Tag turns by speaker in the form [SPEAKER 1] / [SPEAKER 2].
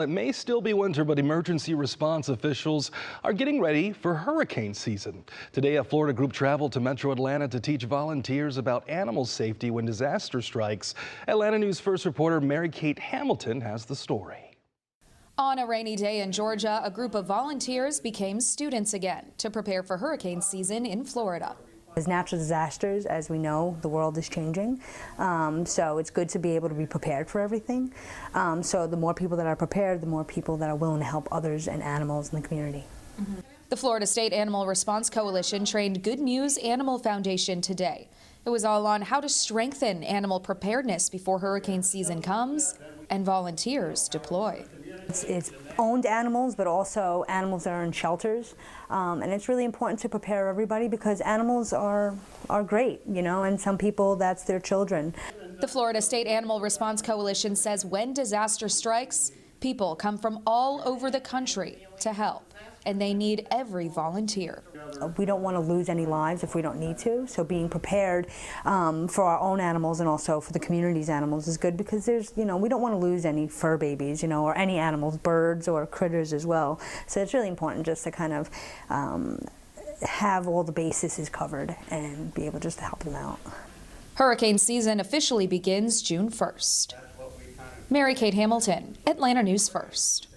[SPEAKER 1] It may still be winter, but emergency response officials are getting ready for hurricane season. Today, a Florida group traveled to Metro Atlanta to teach volunteers about animal safety when disaster strikes. Atlanta News First reporter Mary-Kate Hamilton has the story.
[SPEAKER 2] On a rainy day in Georgia, a group of volunteers became students again to prepare for hurricane season in Florida.
[SPEAKER 3] As natural disasters, as we know, the world is changing, so it's good to be able to be prepared for everything. So the more people that are prepared, the more people that are willing to help others and animals in the community.
[SPEAKER 2] The Florida State Animal Response Coalition trained Good News Animal Foundation today. It was all on how to strengthen animal preparedness before hurricane season comes and volunteers deploy.
[SPEAKER 3] It's owned animals, but also animals that are in shelters, and it's really important to prepare everybody because animals are great, you know, and some people, that's their children.
[SPEAKER 2] The Florida State Animal Response Coalition says when disaster strikes, people come from all over the country to help, and they need every volunteer.
[SPEAKER 3] We don't want to lose any lives if we don't need to, so being prepared for our own animals and also for the community's animals is good because there's, you know, we don't want to lose any fur babies, you know, or any animals, birds or critters as well. So it's really important just to kind of have all the bases covered and be able just to help them out.
[SPEAKER 2] Hurricane season officially begins June 1st. Mary-Kate Hamilton, Atlanta News First.